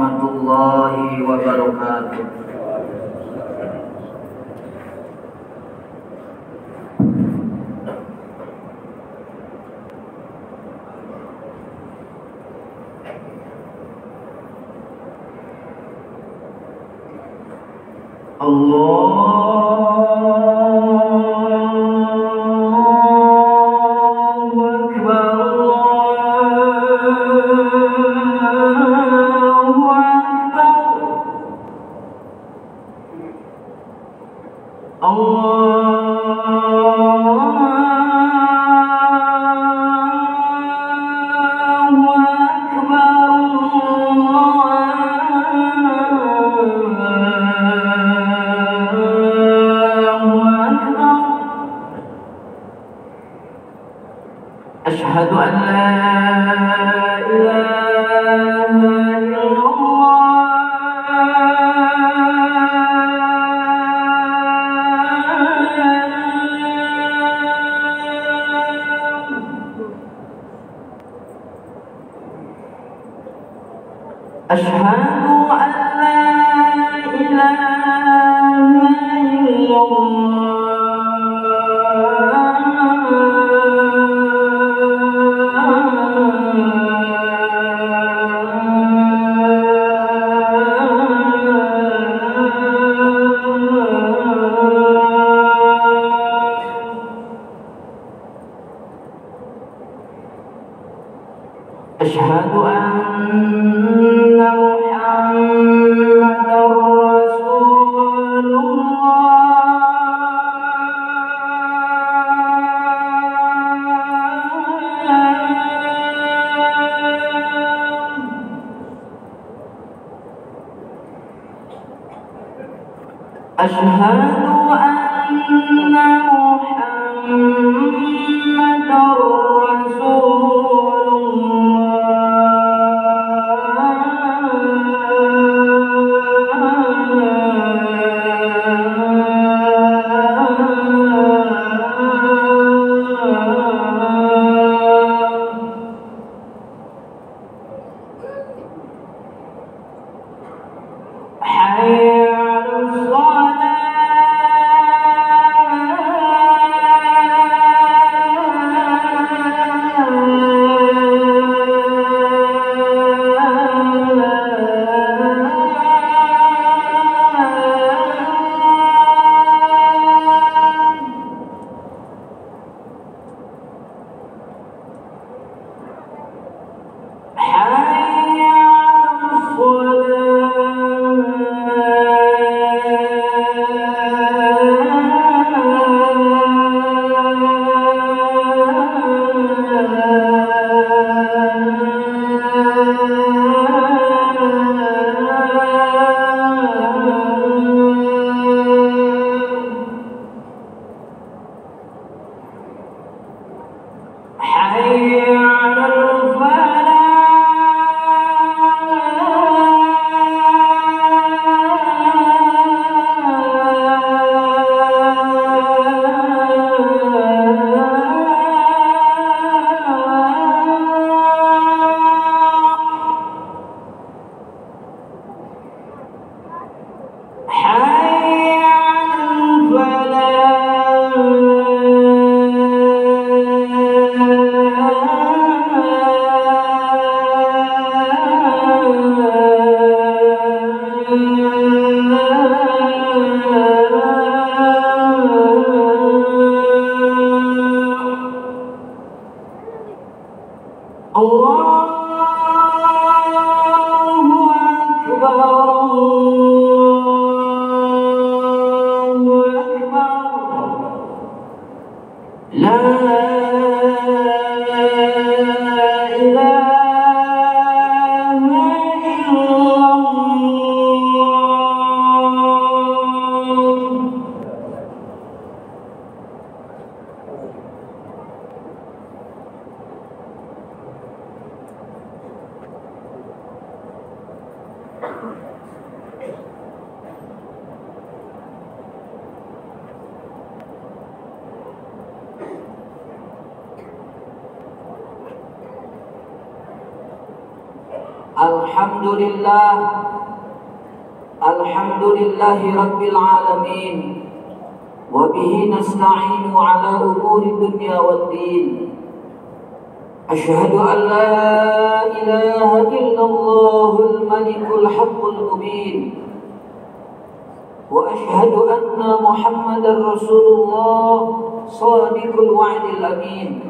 warahmatullahi wabarakatuh. أشهد أن لا إله إلا الله. أشهد أن لا إله إلا الله. أشهد أن محمدًا رسول الله. أشهد أن محمدًا رسول Alhamdulillah, alhamdulillahi rabbil alamin, wa bihi nasta'inu ala umuri dunya waddin. Asyhadu an la ilaha illallahul malikul haqqul mubin, wa asyhadu anna Muhammadar Rasulullah shadiqul wa'dil amin.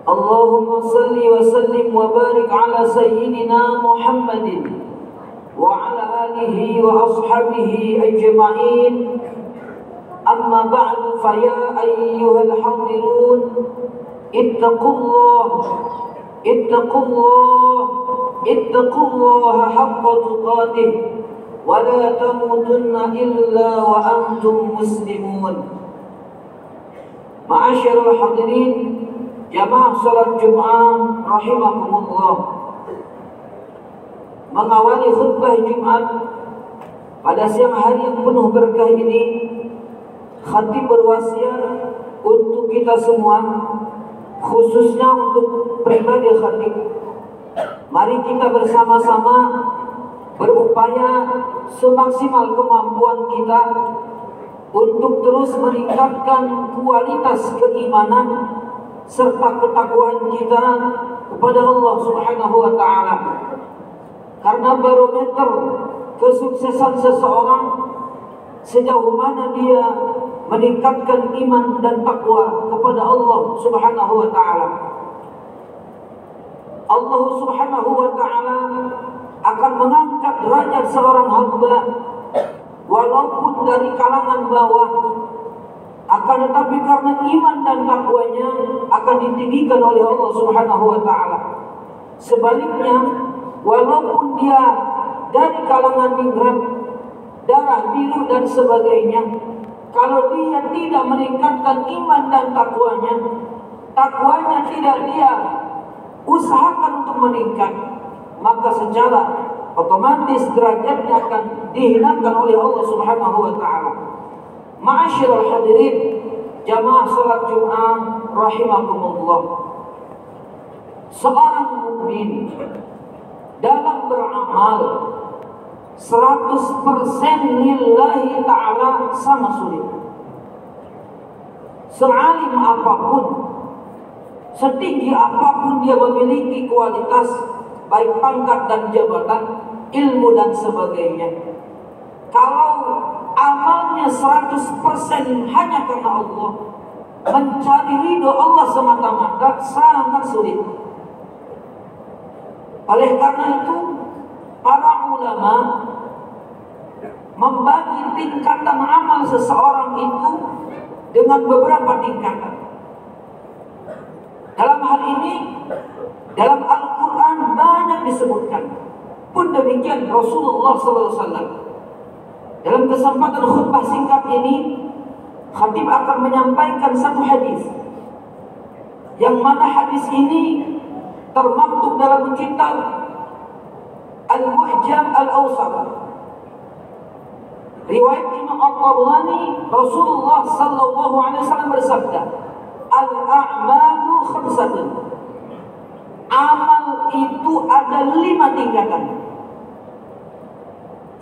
Allahumma salli wa sallim wa barik ala sayyidina Muhammadin wa ala alihi wa ashabihi ajma'in. Amma ba'du, fa ya ayyuhal hadirun, ittaqullah haqqa tuqatih wa la tamutunna illa wa antum muslimun. Ma'asyiral hadirin, jamaah salat Jumat rahimakumullah. Mengawali khutbah Jumat pada siang hari yang penuh berkah ini, khatib berwasiat untuk kita semua, khususnya untuk pribadi khatib. Mari kita bersama-sama berupaya semaksimal kemampuan kita untuk terus meningkatkan kualitas keimanan serta ketakwaan kita kepada Allah Subhanahu wa ta'ala. Karena barometer kesuksesan seseorang sejauh mana dia meningkatkan iman dan takwa kepada Allah Subhanahu wa ta'ala. Allah Subhanahu wa ta'ala akan mengangkat derajat seorang hamba walaupun dari kalangan bawah, akan tetapi karena iman dan takwanya akan ditinggikan oleh Allah Subhanahu wa ta'ala. Sebaliknya, walaupun dia dari kalangan ningrat, darah biru dan sebagainya, kalau dia tidak meningkatkan iman dan takwanya tidak dia usahakan untuk meningkat, maka secara otomatis derajatnya akan dihinakan oleh Allah Subhanahu wa ta'ala. Ma'asyiral hadirin, jamaah salat Jumat rahimakumullah. Seorang mukmin dalam beramal 100% lillahi ta'ala sama sulit. Sealim apapun, setinggi apapun dia memiliki kualitas, baik pangkat dan jabatan, ilmu dan sebagainya, kalau amalnya 100% hanya karena Allah, mencari ridho Allah semata-mata, sangat sulit. Oleh karena itu, para ulama membagi tingkatan amal seseorang itu dengan beberapa tingkatan. Dalam hal ini, dalam Al-Quran banyak disebutkan. Pun demikian Rasulullah SAW. Dalam kesempatan khutbah singkat ini, khatib akan menyampaikan satu hadis, yang mana hadis ini termaktub dalam kitab Al-Mu'jam Al-Awsat. Riwayat Imam At-Tabrani, Rasulullah SAW bersabda, Al-a'malu khamsatun. Amal itu ada 5 tingkatan.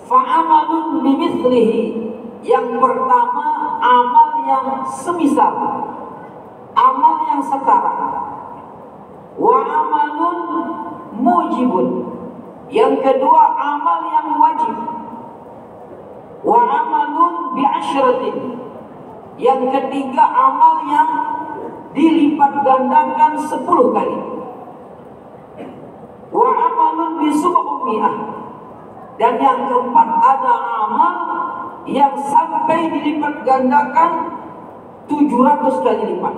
Fa'amalun bimithlihi. Yang pertama, amal yang semisal, amal yang setara. Wa amalun mujibun. Yang kedua, amal yang wajib. Wa amalun bi'asyratin. Yang ketiga, amal yang dilipat gandakan 10 kali. Wa amalun bisub'umiyah. Dan yang keempat, ada amal yang sampai dilipat gandakan 700 kali lipat.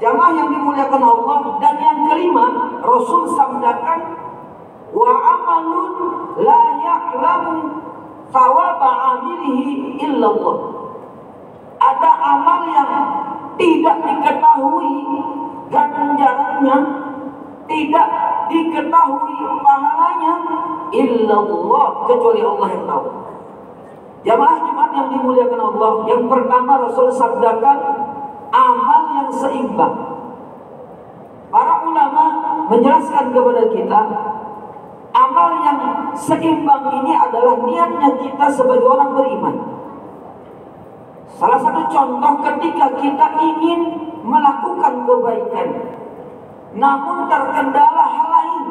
Jamaah yang dimuliakan Allah. Dan yang kelima, Rasul sabdakan, wa amalun la ya'lamu thawaba amilihi illallah. Ada amal yang tidak diketahui ganjarannya, tidak diketahui pahalanya, illallah, kecuali Allah yang tahu. Jamaah Jumat yang dimuliakan Allah, yang pertama Rasul sabdakan amal yang seimbang. Para ulama menjelaskan kepada kita, amal yang seimbang ini adalah niatnya kita sebagai orang beriman. Salah satu contoh ketika kita ingin melakukan kebaikan, namun terkendala hal lain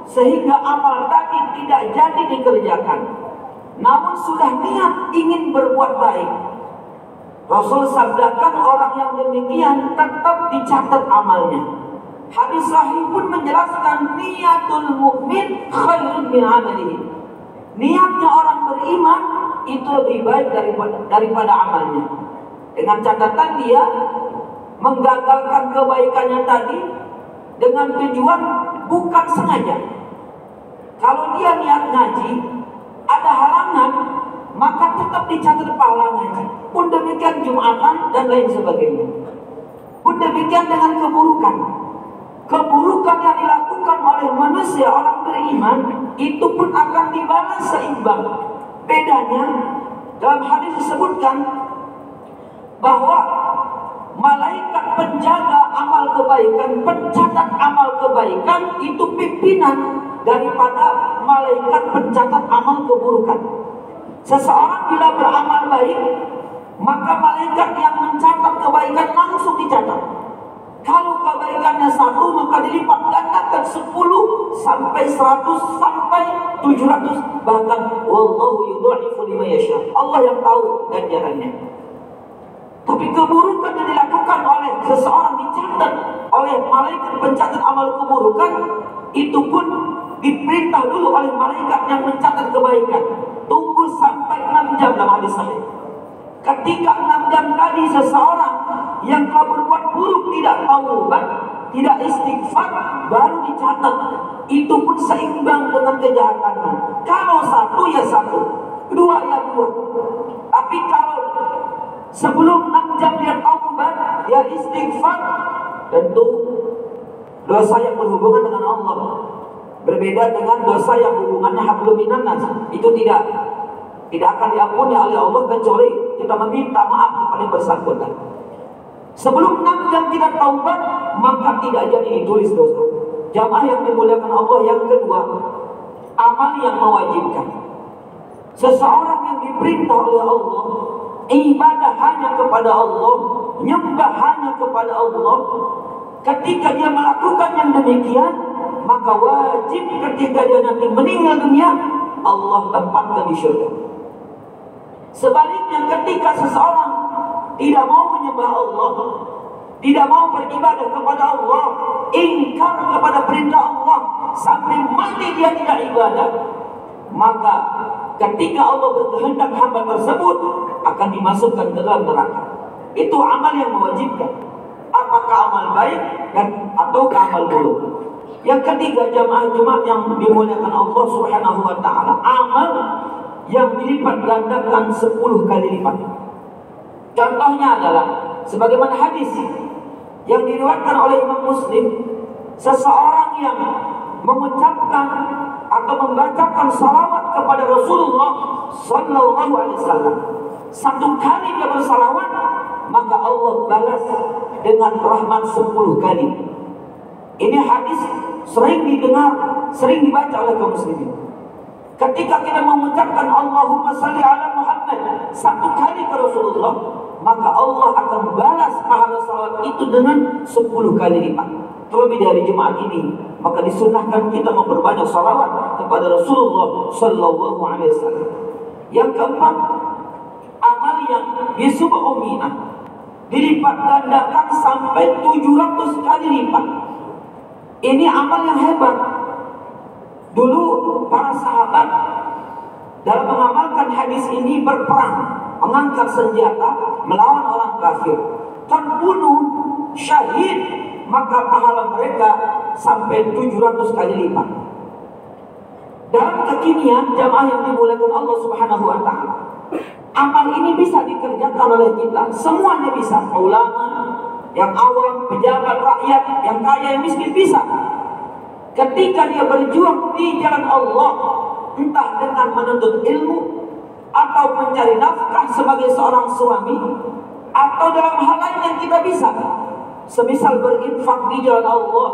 sehingga amal tadi tidak jadi dikerjakan, namun sudah niat ingin berbuat baik, Rasul sabdakan orang yang demikian tetap dicatat amalnya. Hadis sahih pun menjelaskan niatul mukmin khairun min amalihi. Niatnya orang beriman itu lebih baik daripada amalnya. Dengan catatan dia menggagalkan kebaikannya tadi dengan tujuan bukan sengaja. Kalau dia niat ngaji, ada halangan, maka tetap dicatat pahala ngaji. Pun demikian Jumatan dan lain sebagainya. Pun demikian dengan keburukan. Keburukan yang dilakukan oleh manusia orang beriman itu pun akan dibalas seimbang. Bedanya dalam hadis disebutkan bahwa malaikat penjaga amal kebaikan, pencatat amal kebaikan itu pimpinan daripada malaikat pencatat amal keburukan. Seseorang bila beramal baik, maka malaikat yang mencatat kebaikan langsung dicatat. Kalau kebaikannya 1, maka dilipat gandakan 10 sampai 100 sampai 700, bahkan wallahu yudha'ifu liman yasha. Allah yang tahu ganjarannya. Tapi keburukan yang dilakukan oleh seseorang dicatat oleh malaikat pencatat amal keburukan, itu pun diperintah dulu oleh malaikat yang mencatat kebaikan. Tunggu sampai 6 jam dalam hadis sahih. Ketika 6 jam tadi seseorang yang telah berbuat buruk tidak taubat, tidak istighfar, baru dicatat. Itu pun seimbang dengan kejahatannya. Kalau 1 ya 1, 2 ya 2. Tapi kalau sebelum 6 jam dia taubat, dia istighfar, tentu dosa yang berhubungan dengan Allah. Berbeda dengan dosa yang hubungannya hablum minan nas. Itu tidak akan diampuni oleh Allah kecuali kita meminta maaf kepada yang bersangkutan. Sebelum 6 jam kita taubat, maka tidak jadi ditulis dosa. Jamaah yang dimuliakan Allah, yang kedua, amal yang mewajibkan. Seseorang yang diperintah oleh Allah ibadah hanya kepada Allah, nyembah hanya kepada Allah, ketika dia melakukan yang demikian, maka wajib ketika dia nanti meninggal dunia, Allah tempatkan di syurga. Sebaliknya ketika seseorang tidak mau menyembah Allah, tidak mau beribadah kepada Allah, ingkar kepada perintah Allah, sampai mati dia tidak ibadah, maka ketika Allah berkehendak hamba tersebut akan dimasukkan ke dalam neraka. Itu amal yang mewajibkan. Apakah amal baik dan atau amal buruk? Yang ketiga, jamaah Jumat yang dimuliakan Allah Subhanahu wa taala, amal yang dilipat gandakan 10 kali lipat. Contohnya adalah sebagaimana hadis yang diriwayatkan oleh Imam Muslim, seseorang yang mengucapkan atau membacakan salawat kepada Rasulullah sallallahu alaihi wasallam, 1 kali dia bersalawat, maka Allah balas dengan rahmat 10 kali. Ini hadis sering didengar, sering dibaca oleh kaum muslimin. Ketika kita mengucapkan Allahumma salli ala Muhammad 1 kali ke Rasulullah, maka Allah akan balas pahala salawat itu dengan 10 kali lipat. Terlebih dari Jumat ini, maka disunahkan kita memperbanyak salawat kepada Rasulullah sallallahu alaihi wasallam. Yang keempat, amal yang yusub'umina, dilipat gandakan sampai 700 kali lipat. Ini amal yang hebat. Dulu para sahabat dalam mengamalkan hadis ini berperang, mengangkat senjata melawan orang kafir, terbunuh, syahid, maka pahala mereka sampai 700 kali lipat. Dalam kekinian, jamaah yang dimuliakan Allah Subhanahu wa taala, amal ini bisa dikerjakan oleh kita, semuanya bisa. Ulama, yang awam, pejabat, rakyat, yang kaya, yang miskin, bisa. Ketika dia berjuang di jalan Allah, entah dengan menuntut ilmu atau mencari nafkah sebagai seorang suami, atau dalam hal lain yang kita bisa, semisal berinfak di jalan Allah,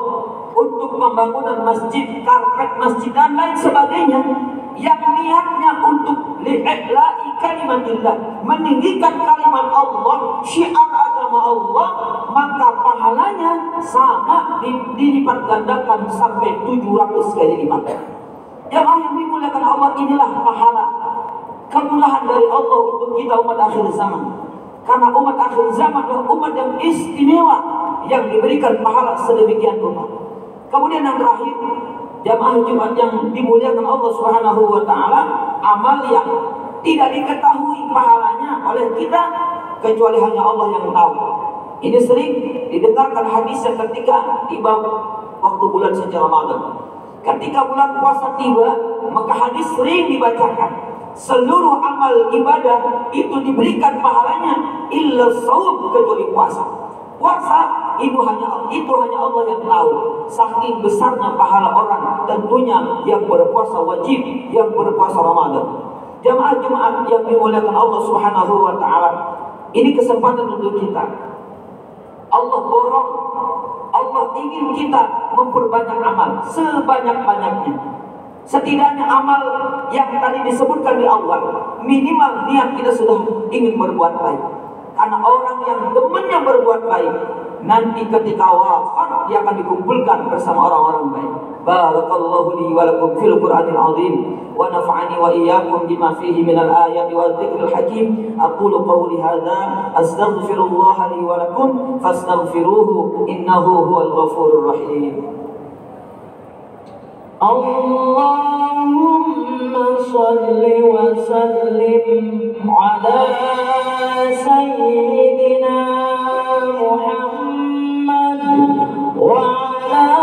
untuk pembangunan masjid, karpet masjid dan lain sebagainya, yang niatnya untuk li'i'la'i kalimatillah, meninggikan kalimat Allah, syiar agama Allah, maka pahalanya sama dilipat gandakan sampai 700 kali lipat. Jamaah yang dimuliakan Allah, inilah pahala kemurahan dari Allah untuk kita umat akhir zaman. Karena umat akhir zaman adalah umat yang istimewa, yang diberikan pahala sedemikian rupa. Kemudian yang terakhir, jamaah Jumat yang dimuliakan Allah Subhanahu wa taala, amal yang tidak diketahui pahalanya oleh kita kecuali hanya Allah yang tahu. Ini sering didengarkan hadisnya ketika tiba waktu bulan suci Ramadan. Ketika bulan puasa tiba, maka hadis sering dibacakan. Seluruh amal ibadah itu diberikan pahalanya illa shaum, kecuali puasa. Puasa itu hanya Allah yang tahu. Saking besarnya pahala orang tentunya yang berpuasa wajib, yang berpuasa Ramadan. Jamaah Jumat yang dimuliakan Allah Subhanahu wa taala, ini kesempatan untuk kita. Allah borong, Allah ingin kita memperbanyak amal sebanyak-banyaknya. Setidaknya amal yang tadi disebutkan di awal, minimal niat kita sudah ingin berbuat baik. Karena orang yang demennya berbuat baik, nanti ketika wafat dia akan dikumpulkan bersama orang-orang baik. Barakallahu li wa lakum fil Qur'anil azim wa nafa'ani wa iyyakum bima fihi minal ayati wa dzikril hakim. Aqulu qawli hadza astaghfirullah li wa lakum fastaghfiruhu innahu huwal ghafurur rahim. Allahumma salli wa sallim ala sayyidina Muhammad wa ala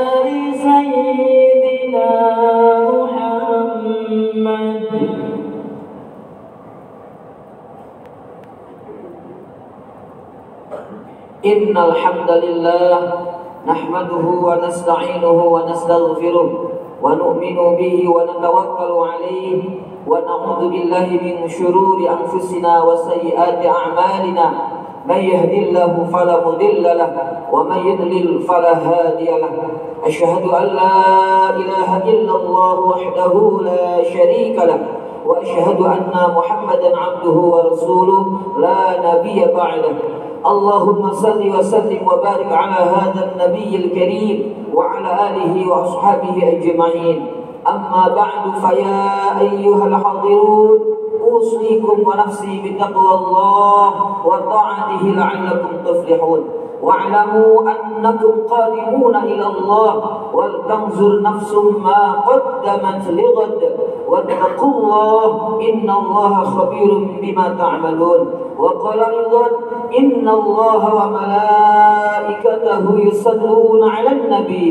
ali sayyidina Muhammad. Innal hamdalillah nahmaduhu wa nasta'inuhu wa nastaghfiruh wa nu'minu bihi wa natawakkalu alayhi wa na'udzu billahi min syururi anfusina wa sayyiati a'malina. Man yahdihillahu fala mudilla lahu wa man yudlil fala hadiya lahu. Asyhadu an la ilaha illallah wahdahu la syarika lahu wa asyhadu anna Muhammadan 'abduhu wa rasuluhu la nabiyya ba'dahu. اللهم صل وسلم وبارك على هذا النبي الكريم وعلى آله وأصحابه أجمعين. أما بعد فيا أيها الحاضرون أوصيكم ونفسي بتقوى الله وطاعته لعلكم تفلحون. واعلموا أنكم قادمون إلى الله ولتنظر نفس ما قدمت لغد واتقوا الله إن الله خبير بما تعملون. وقال أيضا إن الله وملائكته يصلون على النبي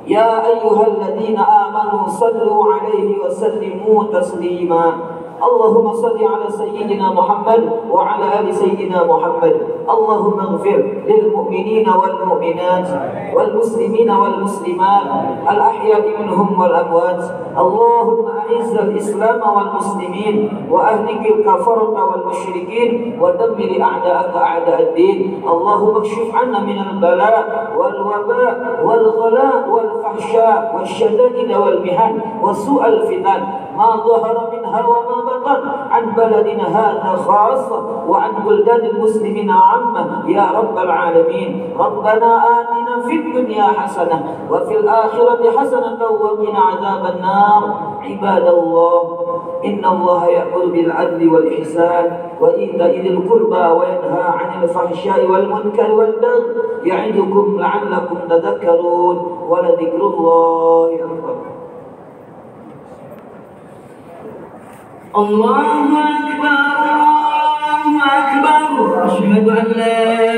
يا أيها الذين آمنوا صلوا عليه وسلموا تسليما. اللهم صل على سيدنا محمد وعلى آل سيدنا محمد. اللهم اغفر للمؤمنين والمؤمنات والمسلمين والمسلمات الأحياء منهم والأموات. اللهم أعز الإسلام والمسلمين وأهلك الكفرة والمشركين ودمر أعداءك أعداء الدين. اللهم اكشف عنا من البلاء والوباء والغلاء والفحشاء والشدائد والمحن وسوء الفتن ما ظهر منها وما بطن عن بلدنا هذا خاصة وعن بلدان المسلمين عامة يا رب العالمين. ربنا آتنا في الدنيا حسنة وفي الآخرة حسنة وقنا عذاب النار. عباد الله إن الله يأمر بالعدل والإحسان وإيتاء ذي القربى وينهى عن الفحشاء والمنكر والبغي يعظكم لعلكم تذكرون ولذكر الله أكبر. الله أكبر الله أكبر. أشهد أن لا